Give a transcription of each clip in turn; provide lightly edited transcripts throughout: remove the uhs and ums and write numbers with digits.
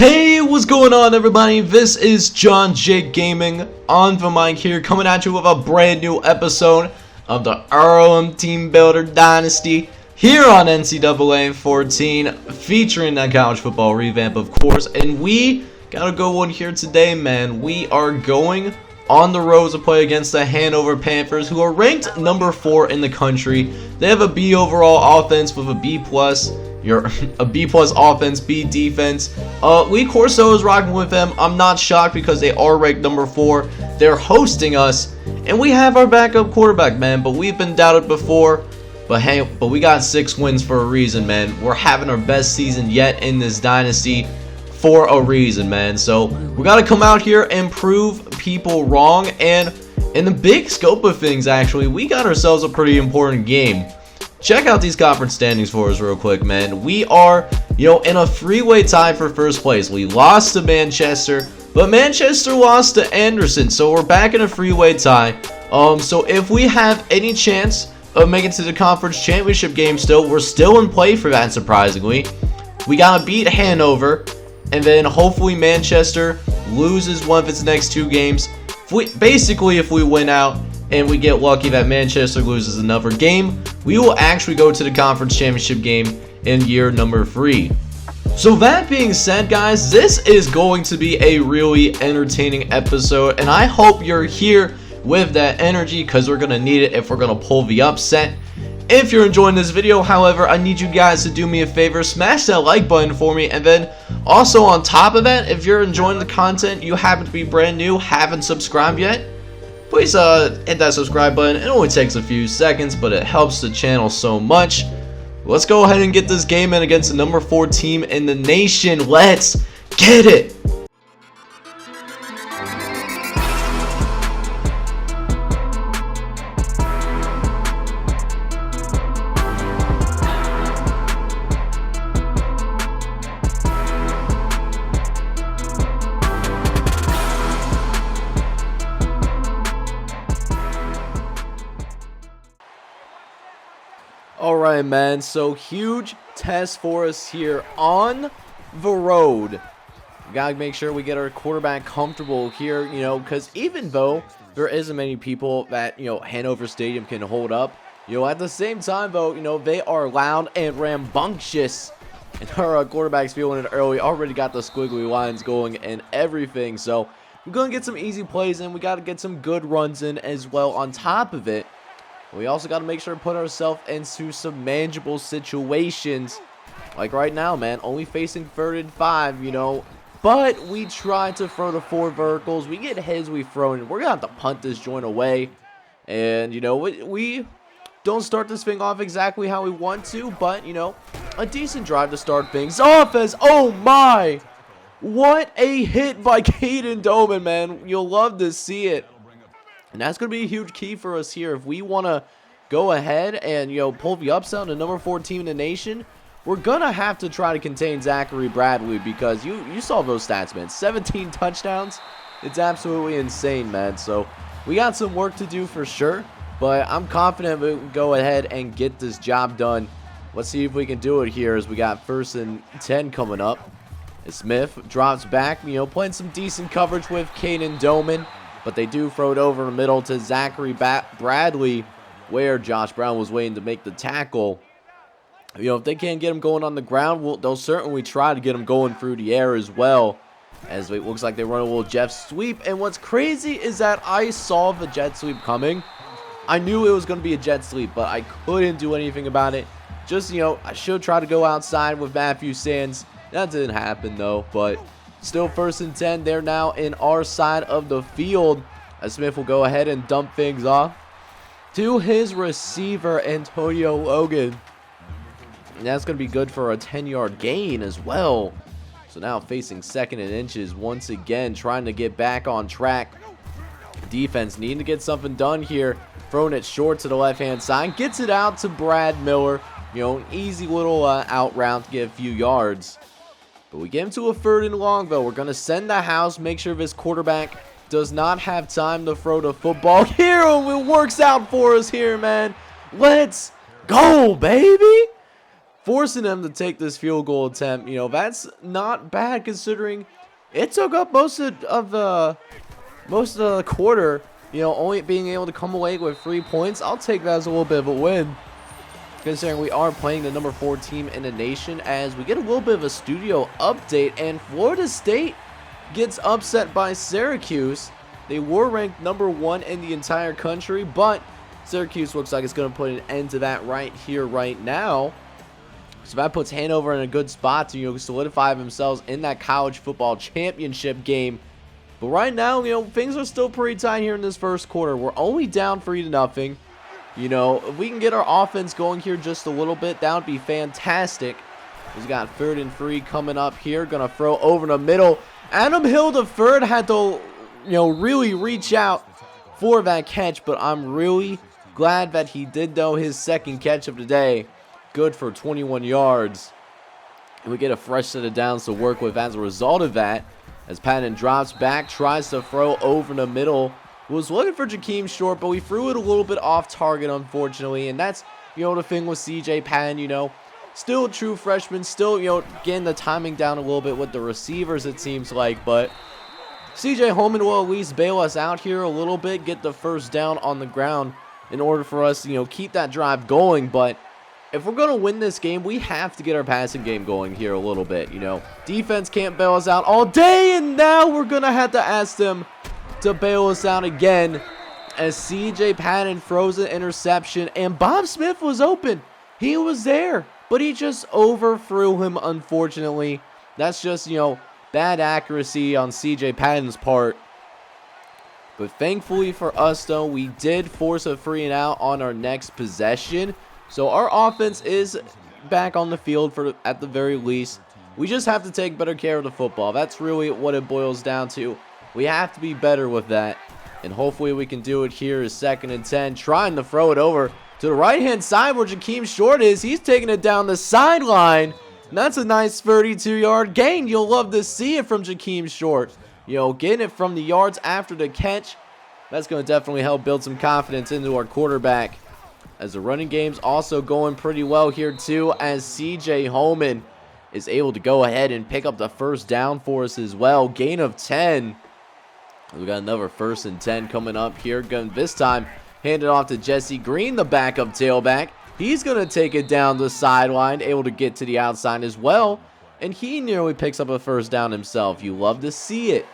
Hey, what's going on, everybody? This is John Jake Gaming on the mic here, coming at you with a brand new episode of the Earlham Teambuilder Dynasty here on NCAA 14, featuring that college football revamp, of course. And we gotta go one here today, man. We are going on the road to play against the Hanover Panthers, who are ranked number 4 in the country. They have a B overall offense with a B+. A B+ offense, B defense. Lee Corso is rocking with them. I'm not shocked because they are ranked number 4. They're hosting us, and we have our backup quarterback, man. But we've been doubted before. But hey, we got 6 wins for a reason, man. We're having our best season yet in this dynasty for a reason, man. So we got to come out here and prove people wrong. And in the big scope of things, actually, we got ourselves a pretty important game. Check out these conference standings for us real quick, man. We are, in a three-way tie for first place. We lost to Manchester, but Manchester lost to Anderson, so we're back in a three-way tie. So if we have any chance of making it to the conference championship game still, we're still in play for that, surprisingly. We gotta beat Hanover, and then hopefully Manchester loses one of its next 2 games. If we win out, and we get lucky that Manchester loses another game, we will actually go to the conference championship game in year number 3. So that being said, guys, this is going to be a really entertaining episode, and I hope you're here with that energy, because we're going to need it if we're going to pull the upset. If you're enjoying this video, however, I need you guys to do me a favor, smash that like button for me, and then also on top of that, if you're enjoying the content, you happen to be brand new, haven't subscribed yet, please hit that subscribe button. It only takes a few seconds, but it helps the channel so much. Let's go ahead and get this game in against the number 4 team in the nation. Let's get it! Alright, man, so huge test for us here on the road. We gotta make sure we get our quarterback comfortable here, because even though there isn't many people that, Hanover Stadium can hold up, at the same time, though, they are loud and rambunctious. And our quarterback's feeling it early, already got the squiggly lines going and everything. So we're gonna get some easy plays in. We gotta get some good runs in as well on top of it. We also got to make sure to put ourselves into some manageable situations. Like right now, man, only facing 3rd and 5, But we try to throw the 4 verticals. We get heads, we throw in. We're going to have to punt this joint away. And, we don't start this thing off exactly how we want to. But, a decent drive to start things off as, oh my! What a hit by Caden Doman, man. You'll love to see it. And that's going to be a huge key for us here. If we want to go ahead and, pull the upset on the number 4 team in the nation, we're going to have to try to contain Zachary Bradley, because you saw those stats, man. 17 touchdowns. It's absolutely insane, man. So we got some work to do for sure, but I'm confident we can go ahead and get this job done. Let's see if we can do it here as we got 1st and 10 coming up. Smith drops back, playing some decent coverage with Caden Doman. But they do throw it over the middle to Zachary Bradley, where Josh Brown was waiting to make the tackle. If they can't get him going on the ground, they'll certainly try to get him going through the air as well. As it looks like they run a little jet sweep. And what's crazy is that I saw the jet sweep coming. I knew it was going to be a jet sweep, but I couldn't do anything about it. Just, I should try to go outside with Matthew Sands. That didn't happen, though, but still 1st and 10. They're now in our side of the field, as Smith will go ahead and dump things off to his receiver, Antonio Logan. And that's going to be good for a 10-yard gain as well. So now facing 2nd and inches once again, trying to get back on track. Defense needing to get something done here. Throwing it short to the left-hand side. Gets it out to Brad Miller. An easy little out route to get a few yards. But we get him to a 3rd and long, though. We're going to send the house, make sure this quarterback does not have time to throw the football here. It works out for us here, man. Let's go, baby. forcing them to take this field goal attempt. You know, that's not bad considering it took up most of the quarter. You know, only being able to come away with 3 points. I'll take that as a little bit of a win, considering we are playing the number 4 team in the nation, as we get a little bit of a studio update, and Florida State gets upset by Syracuse. They were ranked number 1 in the entire country, but Syracuse looks like it's going to put an end to that right here, right now. So that puts Hanover in a good spot to, you know, solidify themselves in that college football championship game. But right now, you know, things are still pretty tight here in this first quarter. We're only down 3-0. You know, if we can get our offense going here just a little bit, that would be fantastic. He's got 3rd and 3 coming up here. Gonna throw over the middle. Adam Hill, the third, had to, you know, really reach out for that catch, but I'm really glad that he did, though. His second catch of the day, good for 21 yards. And we get a fresh set of downs to work with as a result of that. As Patton drops back, tries to throw over the middle. Was looking for Jakeem Short, but we threw it a little bit off target, unfortunately. And that's, you know, the thing with CJ Patton, you know. Still a true freshman, still, you know, getting the timing down a little bit with the receivers, it seems like. But CJ Holman will at least bail us out here a little bit, get the first down on the ground in order for us, you know, keep that drive going. But if we're going to win this game, we have to get our passing game going here a little bit, you know. Defense can't bail us out all day, and now we're going to have to ask them to bail us out again as CJ Patton throws an interception, and Bob Smith was open. He was there, but he just overthrew him, unfortunately. That's just, you know, bad accuracy on CJ Patton's part. But thankfully for us, though, we did force a 3-and-out on our next possession. So our offense is back on the field at the very least. We just have to take better care of the football. That's really what it boils down to. We have to be better with that. And hopefully we can do it here as 2nd and 10. Trying to throw it over to the right-hand side where Jakeem Short is. He's taking it down the sideline. And that's a nice 32-yard gain. You'll love to see it from Jakeem Short. You know, getting it from the yards after the catch. That's going to definitely help build some confidence into our quarterback. As the running game's also going pretty well here too, as CJ Holman is able to go ahead and pick up the first down for us as well. Gain of 10. We got another 1st and 10 coming up here. Going this time, hand it off to Jesse Green, the backup tailback. He's going to take it down the sideline, able to get to the outside as well. And he nearly picks up a first down himself. You love to see it.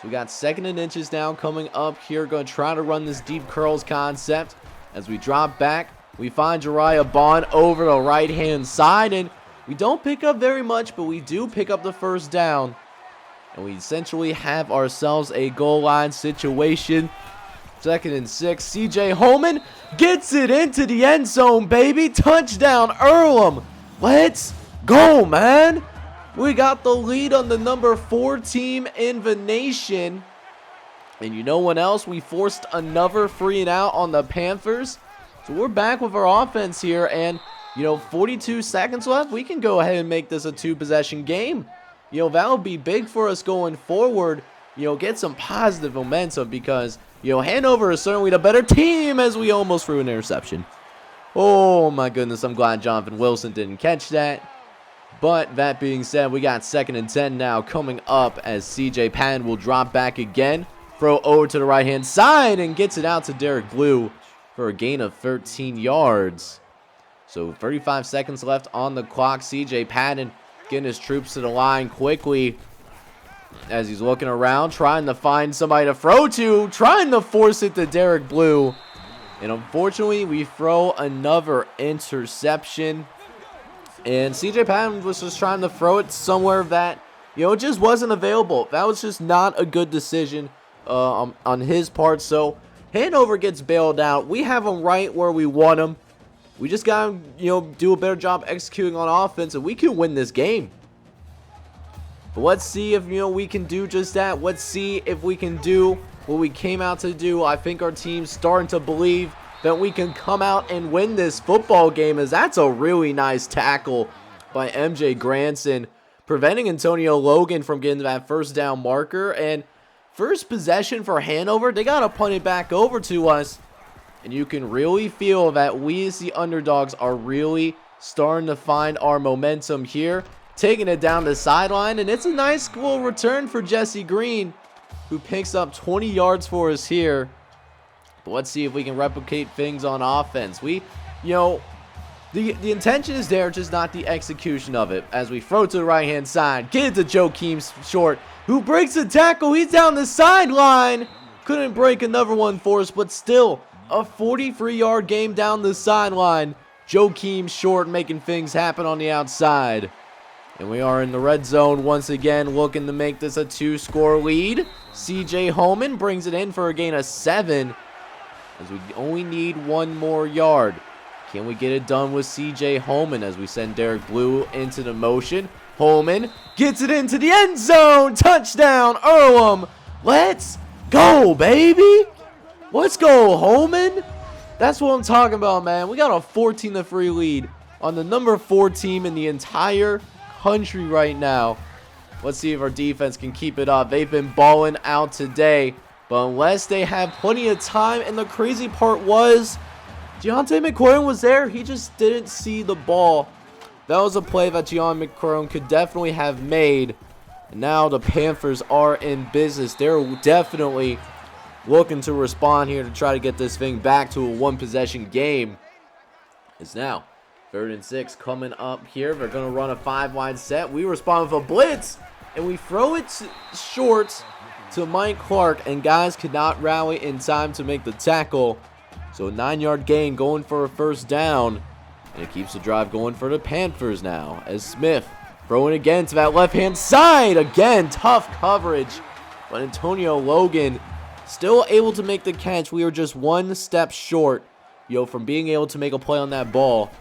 So we got 2nd and inches now coming up here. Going to try to run this deep curls concept. As we drop back, we find Jariah Bond over the right-hand side, and we don't pick up very much, but we do pick up the first down. And we essentially have ourselves a goal line situation. 2nd and 6, CJ Holman gets it into the end zone, baby. Touchdown, Earlham. Let's go, man. We got the lead on the number 4 team in the nation. And you know what else? We forced another 3-and-out on the Panthers. So we're back with our offense here. And, you know, 42 seconds left. We can go ahead and make this a 2-possession game. You know, that would be big for us going forward. You know, get some positive momentum because, you know, Hanover is certainly the better team as we almost threw an interception. Oh, my goodness. I'm glad Jonathan Wilson didn't catch that. But that being said, we got 2nd and 10 now coming up as CJ Patton will drop back again. Throw over to the right-hand side and gets it out to Derek Blue for a gain of 13 yards. So 35 seconds left on the clock. CJ Patton getting his troops to the line quickly as he's looking around, trying to find somebody to throw to, trying to force it to Derek Blue. And unfortunately, we throw another interception. And CJ Patton was just trying to throw it somewhere that, you know, it just wasn't available. That was just not a good decision on his part. So Hanover gets bailed out. We have them right where we want them. We just gotta, you know, do a better job executing on offense, and we can win this game. But let's see if, you know, we can do just that. Let's see if we can do what we came out to do. I think our team's starting to believe that we can come out and win this football game, as that's a really nice tackle by MJ Granson, preventing Antonio Logan from getting that first down marker. And first possession for Hanover, they got to punt it back over to us. And you can really feel that we as the underdogs are really starting to find our momentum here, taking it down the sideline, and it's a nice little return for Jesse Green, who picks up 20 yards for us here. But let's see if we can replicate things on offense. The intention is there, just not the execution of it. As we throw to the right-hand side, get it to Joakim Short, who breaks the tackle. He's down the sideline. Couldn't break another one for us, but still a 43-yard game down the sideline. Joakim Short making things happen on the outside. And we are in the red zone once again, looking to make this a 2-score lead. CJ Holman brings it in for a gain of 7, as we only need 1 more yard. Can we get it done with CJ Holman as we send Derek Blue into the motion? Holman gets it into the end zone. Touchdown, Earlham. Let's go, baby. Let's go, Holman. That's what I'm talking about, man. We got a 14-3 lead on the number 4 team in the entire country right now. Let's see if our defense can keep it up. They've been balling out today, but unless they have plenty of time, and the crazy part was Deontay McCorron was there. He just didn't see the ball. That was a play that Deontay McCorron could definitely have made. And now the Panthers are in business. They're definitely looking to respond here to try to get this thing back to a 1-possession game. It's now 3rd and 6 coming up here. They're going to run a 5-wide set. We respond with a blitz, and we throw it short to Mike Clark, and guys could not rally in time to make the tackle. So a 9-yard gain going for a 1st down, and it keeps the drive going for the Panthers now, as Smith throwing again to that left-hand side. Again, tough coverage, but Antonio Logan still able to make the catch. We were just 1 step short, from being able to make a play on that ball.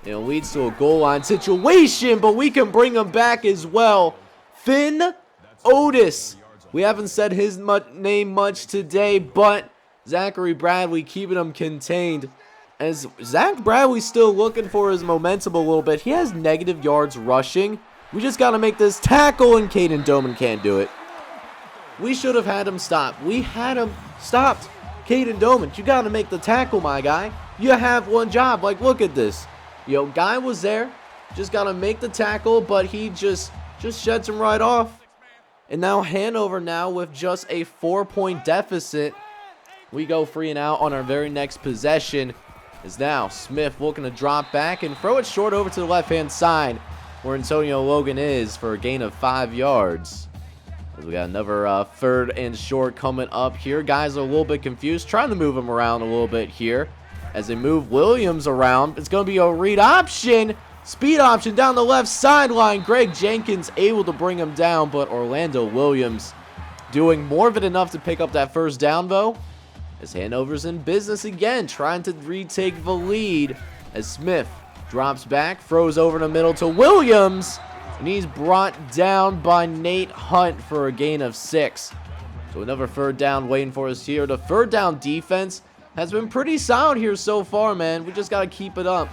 It leads to a goal line situation, but we can bring him back as well. Finn Otis. We haven't said his name much today, but Zachary Bradley keeping him contained. As Zach Bradley's still looking for his momentum a little bit. He has negative yards rushing. We just got to make this tackle, and Caden Doman can't do it. We should have had him stop. We had him stopped. Caden Doman, you got to make the tackle, my guy. You have one job. Like, look at this. Guy was there. Just got to make the tackle, but he just sheds him right off. And now Hanover with just a 4-point deficit. We go 3 and out on our very next possession. Is now Smith looking to drop back and throw it short over to the left-hand side, where Antonio Logan is, for a gain of 5 yards. As we got another 3rd and short coming up here. Guys are a little bit confused, trying to move him around a little bit here. As they move Williams around, it's going to be a read option. Speed option down the left sideline. Greg Jenkins able to bring him down, but Orlando Williams doing more than enough to pick up that 1st down, though. As Hanover's in business again, trying to retake the lead. As Smith drops back, throws over the middle to Williams, and he's brought down by Nate Hunt for a gain of 6. So another 3rd down waiting for us here. The 3rd down defense has been pretty solid here so far, man. We just got to keep it up.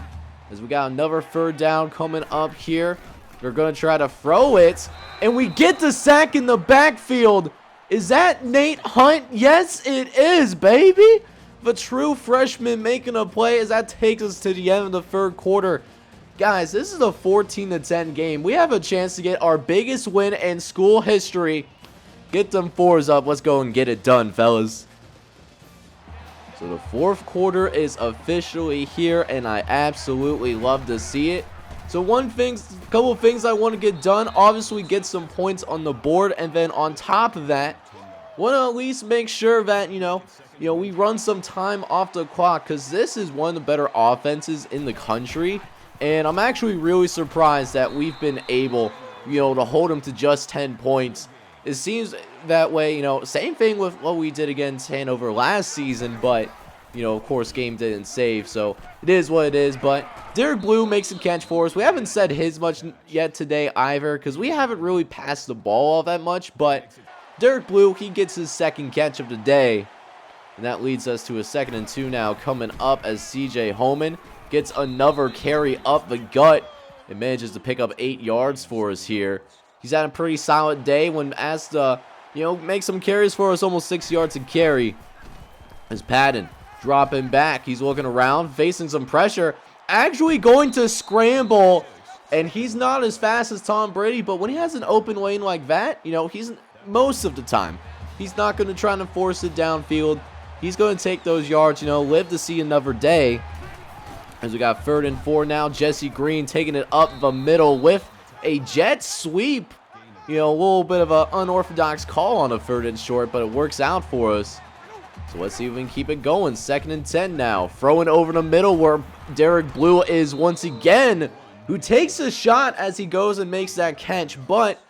As we got another 3rd down coming up here. They're going to try to throw it, and we get the sack in the backfield. Is that Nate Hunt? Yes, it is, baby. The true freshman making a play as that takes us to the end of the 3rd quarter. Guys, this is a 14-10 game. We have a chance to get our biggest win in school history. Get them 4s up. Let's go and get it done, fellas. So the 4th quarter is officially here, and I absolutely love to see it. So couple of things I want to get done. Obviously, get some points on the board, and then on top of that, want to at least make sure that we run some time off the clock, because this is one of the better offenses in the country, and I'm actually really surprised that we've been able, to hold them to just 10 points. It seems that way, same thing with what we did against Hanover last season, but of course, game didn't save, so it is what it is. But Derek Blue makes a catch for us. We haven't said his much yet today either, because we haven't really passed the ball all that much. But Derek Blue, he gets his 2nd catch of the day, and that leads us to a 2nd and 2 now coming up, as CJ Holman gets another carry up the gut and manages to pick up 8 yards for us here. He's had a pretty solid day when asked to, make some carries for us, almost 6 yards to carry. As Patton dropping back, he's looking around, facing some pressure, actually going to scramble. And he's not as fast as Tom Brady, but when he has an open lane like that, you know, most of the time, he's not going to try to force it downfield. He's going to take those yards, you know, live to see another day. As we got 3rd and 4 now, Jesse Green taking it up the middle with a jet sweep. You know, a little bit of an unorthodox call on a 3rd and short, but it works out for us. So let's see if we can keep it going. 2nd and 10 now. Throwing over the middle where Derek Blue is once again, who takes a shot as he goes and makes that catch, but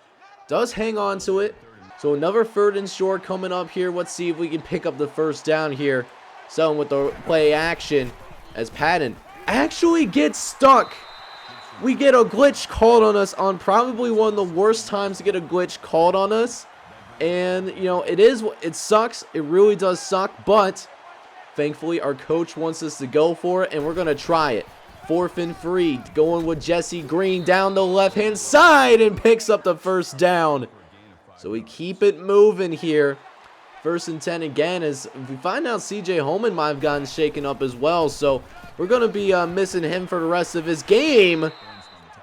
does hang on to it. So another 3rd and short coming up here. Let's see if we can pick up the 1st down here. So with the play action as Patton actually gets stuck. We get a glitch called on us on probably one of the worst times to get a glitch called on us. And, you know, it sucks. It really does suck. But thankfully, our coach wants us to go for it, and we're going to try it. 4th and 3, going with Jesse Green down the left-hand side and picks up the 1st down. So we keep it moving here. 1st and 10 again, as we find out CJ Holman might have gotten shaken up as well. So we're going to be missing him for the rest of his game,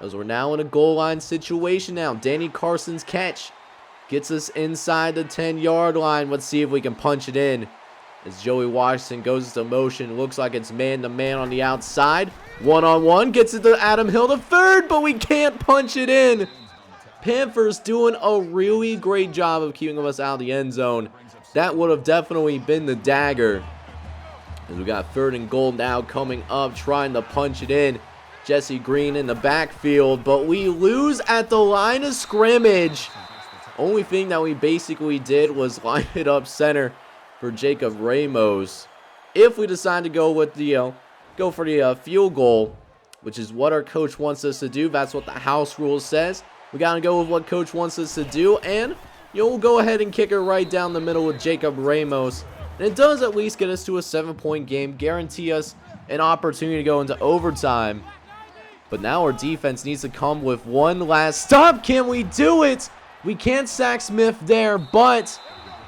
as we're now in a goal line situation now. Danny Carson's catch gets us inside the 10-yard line. Let's see if we can punch it in. As Joey Washington goes into motion, looks like it's man-to-man on the outside. One-on-one, gets it to Adam Hill to 3rd, but we can't punch it in. Panthers doing a really great job of keeping us out of the end zone. That would have definitely been the dagger. As we got 3rd and goal now coming up, trying to punch it in. Jesse Green in the backfield, but we lose at the line of scrimmage. Only thing that we basically did was line it up center for Jacob Ramos. If we decide to go with the, go for the field goal, which is what our coach wants us to do. That's what the house rule says. We got to go with what coach wants us to do, and we'll go ahead and kick it right down the middle with Jacob Ramos. And it does at least get us to a 7-point game, guarantee us an opportunity to go into overtime. But now our defense needs to come with one last stop. Can we do it? We can't sack Smith there, but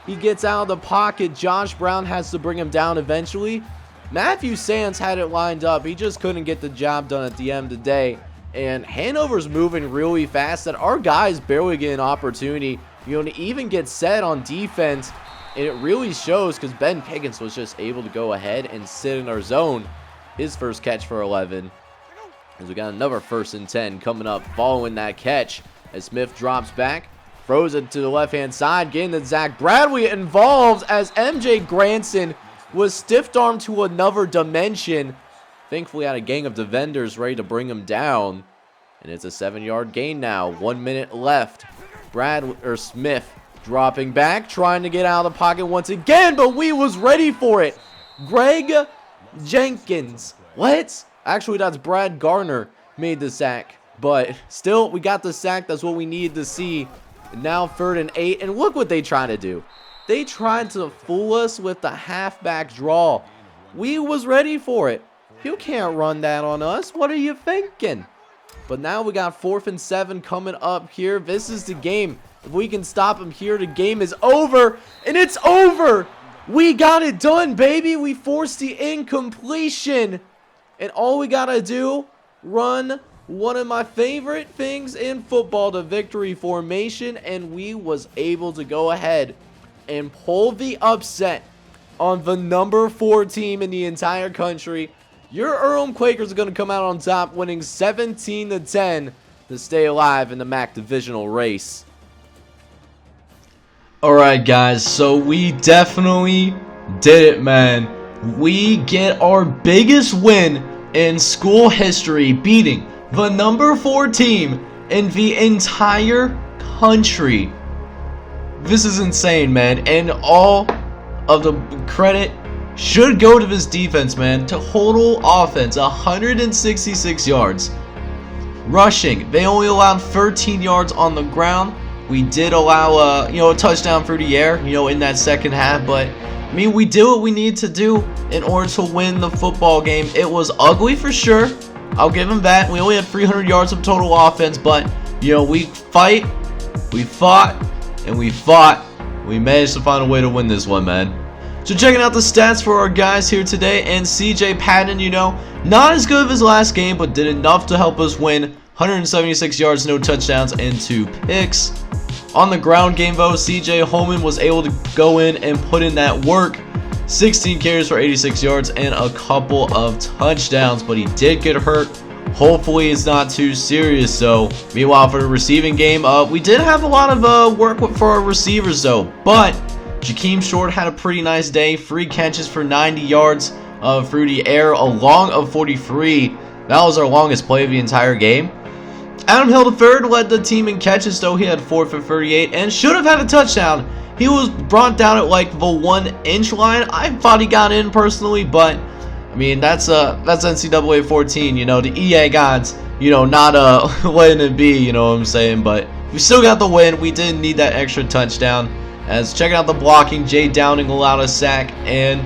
he gets out of the pocket. Josh Brown has to bring him down eventually. Matthew Sands had it lined up. He just couldn't get the job done at the end of the day. And Hanover's moving really fast that our guys barely get an opportunity, to even get set on defense. And it really shows because Ben Pickens was just able to go ahead and sit in our zone. His first catch for 11. As we got another 1st and 10 coming up following that catch. As Smith drops back, throws it to the left-hand side, getting to Zach Bradley involved as MJ Granson was stiff-armed to another dimension. Thankfully, had a gang of defenders ready to bring him down. And it's a 7-yard gain now. 1 minute left. Smith dropping back, trying to get out of the pocket once again, but we was ready for it. Greg Jenkins. What? Actually, that's Brad Garner made the sack. But still, we got the sack. That's what we needed to see. And now 3rd and 8. And look what they tried to do. They tried to fool us with the halfback draw. We was ready for it. You can't run that on us. What are you thinking? But now we got 4th and 7 coming up here. This is the game. If we can stop him here, the game is over. And it's over. We got it done, baby. We forced the incompletion. And all we got to do, run one of my favorite things in football, the victory formation. And we was able to go ahead and pull the upset on the number 4 team in the entire country. Your Earlham Quakers are going to come out on top, winning 17-10 to stay alive in the MAC divisional race. Alright guys, so we definitely did it, man. We get our biggest win in school history, beating the number 4 team in the entire country. This is insane, man, and all of the credit should go to this defense, man. Total offense, 166 yards. Rushing, they only allowed 13 yards on the ground. We did allow a touchdown through the air, in that second half, but I mean, we did what we need to do in order to win the football game. It was ugly for sure. I'll give them that. We only had 300 yards of total offense, but we fought, and we fought. We managed to find a way to win this one, man. So checking out the stats for our guys here today, and CJ Patton, you know, not as good of his last game, but did enough to help us win. 176 yards, no touchdowns, and 2 picks. On the ground game, though, CJ Holman was able to go in and put in that work. 16 carries for 86 yards and a couple of touchdowns, but he did get hurt. Hopefully it's not too serious. So meanwhile, for the receiving game, we did have a lot of work for our receivers though, but Jakeem Short had a pretty nice day. 3 catches for 90 yards through the air, a long of 43. That was our longest play of the entire game. Adam Hill III led the team in catches though. He had 4 for 38 and should have had a touchdown. He was brought down at like the 1-inch line. I thought he got in personally, but I mean that's NCAA 14. You know, the EA gods, you know, not letting it be. You know what I'm saying? But we still got the win. We didn't need that extra touchdown. As checking out the blocking, Jay Downing allowed a sack, and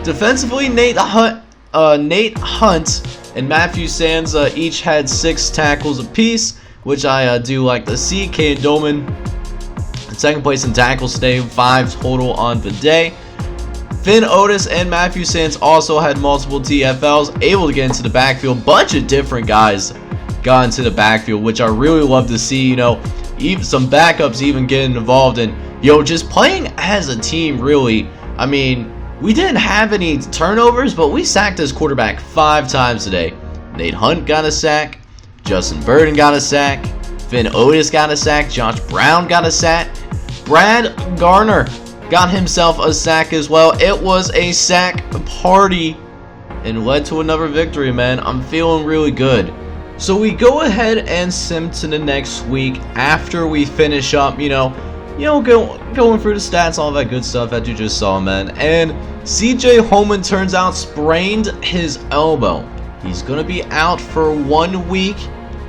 defensively Nate Hunt and Matthew Sands each had 6 tackles apiece, which I do like to see. Caden Doman in second place in tackles today, 5 total on the day. Finn Otis and Matthew Sands also had multiple TFLs, able to get into the backfield. Bunch of different guys got into the backfield, which I really love to see. You know, even some backups even getting involved in, you know, just playing as a team. Really, I mean, we didn't have any turnovers, but we sacked this quarterback 5 times today. Nate Hunt got a sack, Justin Burden got a sack, Finn Otis got a sack, Josh Brown got a sack, Brad Garner got himself a sack as well. It was a sack party and led to another victory, man. I'm feeling really good. So we go ahead and sim to the next week after we finish up, going through the stats, all that good stuff that you just saw, man. And CJ Holman turns out sprained his elbow. He's going to be out for 1 week.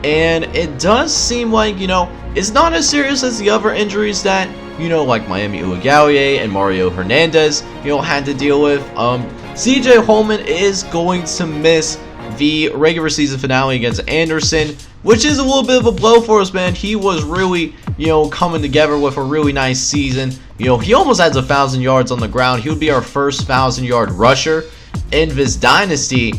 And it does seem like, it's not as serious as the other injuries that, like Miami Uigallie and Mario Hernandez, had to deal with. CJ Holman is going to miss the regular season finale against Anderson, which is a little bit of a blow for us, man. He was really, coming together with a really nice season. He almost has 1,000 yards on the ground. He would be our first 1,000-yard rusher in this dynasty.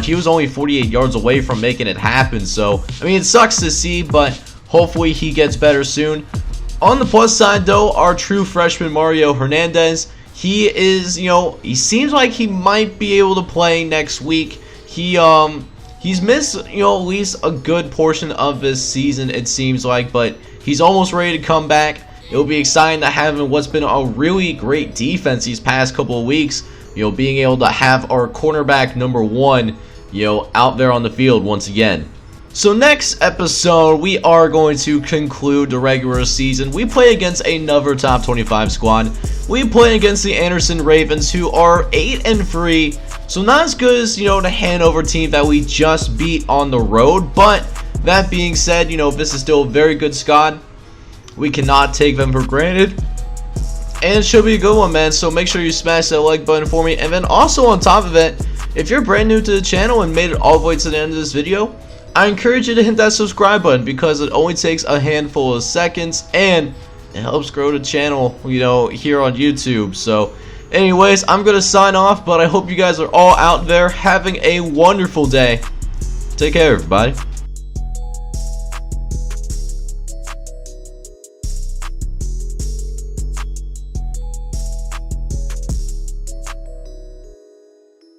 He was only 48 yards away from making it happen. So, I mean, it sucks to see, but hopefully he gets better soon. On the plus side, though, our true freshman Mario Hernandez, he is, he seems like he might be able to play next week. He's missed, at least a good portion of this season, it seems like, but he's almost ready to come back. It'll be exciting to have him in what's been a really great defense these past couple of weeks. Being able to have our cornerback number 1, out there on the field once again. So next episode, we are going to conclude the regular season. We play against another top 25 squad. We play against the Anderson Ravens, who are 8-3. So not as good as, the Hanover team that we just beat on the road. But that being said, this is still a very good squad. We cannot take them for granted. And it should be a good one, man. So make sure you smash that like button for me. And then also on top of it, if you're brand new to the channel and made it all the way to the end of this video, I encourage you to hit that subscribe button, because it only takes a handful of seconds and it helps grow the channel, here on YouTube. So anyways, I'm going to sign off, but I hope you guys are all out there having a wonderful day. Take care, everybody.